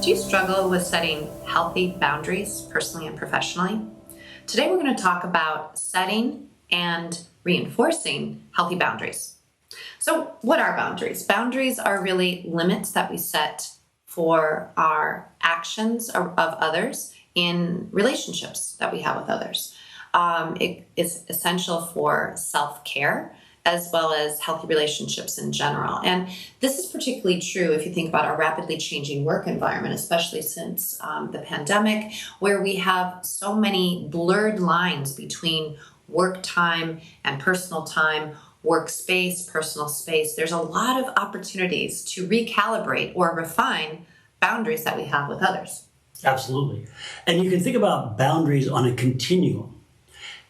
Do you struggle with setting healthy boundaries personally and professionally? Today we're going to talk about setting and reinforcing healthy boundaries. So, what are boundaries? Boundaries are really limits that we set for our actions of others in relationships that we have with others. It is essential for self-care as well as healthy relationships in general. And this is particularly true if you think about our rapidly changing work environment, especially since the pandemic, where we have so many blurred lines between work time and personal time, workspace, personal space. There's a lot of opportunities to recalibrate or refine boundaries that we have with others. Absolutely. And you can think about boundaries on a continuum.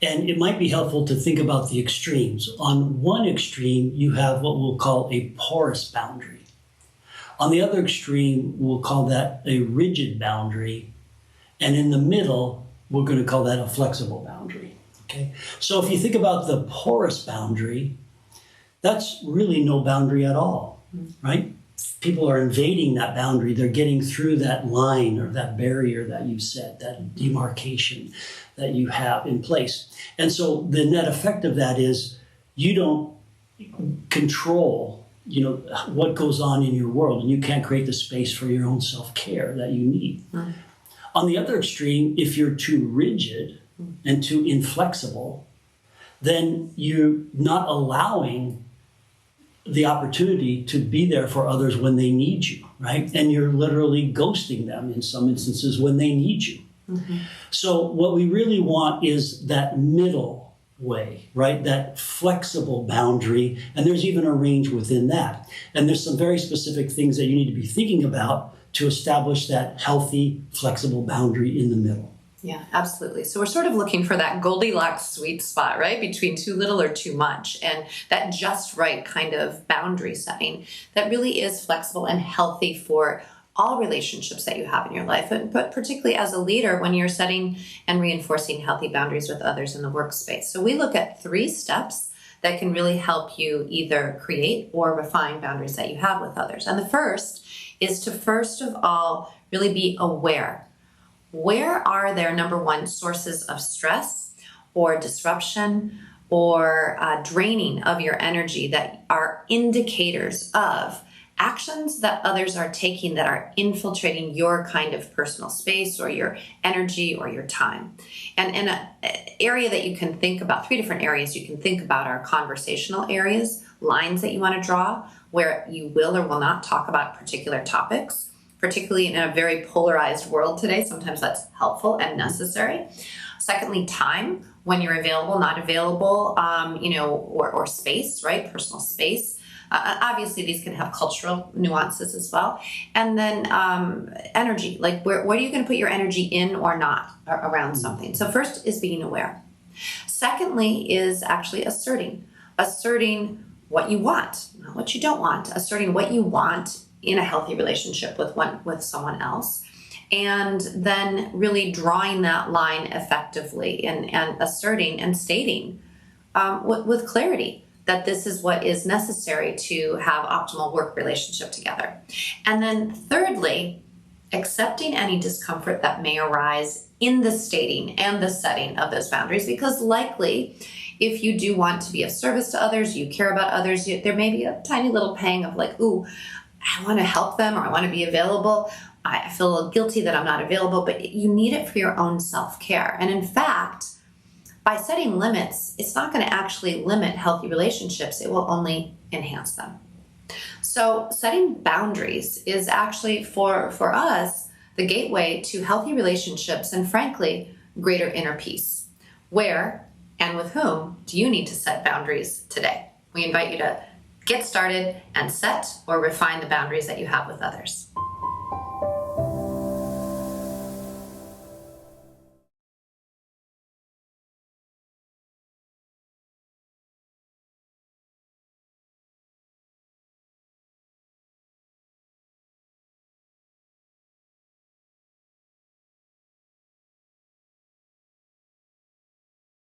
And it might be helpful to think about the extremes. On one extreme, you have what we'll call a porous boundary. On the other extreme, we'll call that a rigid boundary. And in the middle, we're going to call that a flexible boundary. Okay? So if you think about the porous boundary, that's really no boundary at all, right? People are invading that boundary. They're getting through that line or that barrier that you set, that demarcation that you have in place. And so the net effect of that is you don't control, what goes on in your world, and you can't create the space for your own self-care that you need. Mm. On the other extreme, if you're too rigid and too inflexible, then you're not allowing the opportunity to be there for others when they need you, right? And you're literally ghosting them in some instances when they need you. Mm-hmm. So what we really want is that middle way, right? That flexible boundary, and there's even a range within that. And there's some very specific things that you need to be thinking about to establish that healthy, flexible boundary in the middle. Yeah, absolutely. So we're sort of looking for that Goldilocks sweet spot, right? Between too little or too much, and that just right kind of boundary setting that really is flexible and healthy for all relationships that you have in your life, but particularly as a leader when you're setting and reinforcing healthy boundaries with others in the workspace. So we look at 3 steps that can really help you either create or refine boundaries that you have with others. And the first is to first of all really be aware. Where are there, number one, sources of stress or disruption or draining of your energy that are indicators of actions that others are taking that are infiltrating your kind of personal space or your energy or your time? And in an area that you can think about, 3 different areas you can think about are conversational areas, lines that you want to draw, where you will or will not talk about particular topics. Particularly in a very polarized world today, sometimes that's helpful and necessary. Secondly, time, when you're available, not available, or space, right? Personal space. Obviously, these can have cultural nuances as well. And then energy, like where are you going to put your energy in or not around something? So first is being aware. Secondly is actually asserting what you want, not what you don't want, asserting what you want in a healthy relationship with someone else, and then really drawing that line effectively and asserting and stating with clarity that this is what is necessary to have optimal work relationship together. And then thirdly, accepting any discomfort that may arise in the stating and the setting of those boundaries, because likely if you do want to be of service to others, you care about others, there may be a tiny little pang of like, ooh, I want to help them or I want to be available. I feel a little guilty that I'm not available, but you need it for your own self-care. And in fact, by setting limits, it's not going to actually limit healthy relationships. It will only enhance them. So setting boundaries is actually for us the gateway to healthy relationships and frankly, greater inner peace. Where and with whom do you need to set boundaries today? We invite you to get started and set or refine the boundaries that you have with others.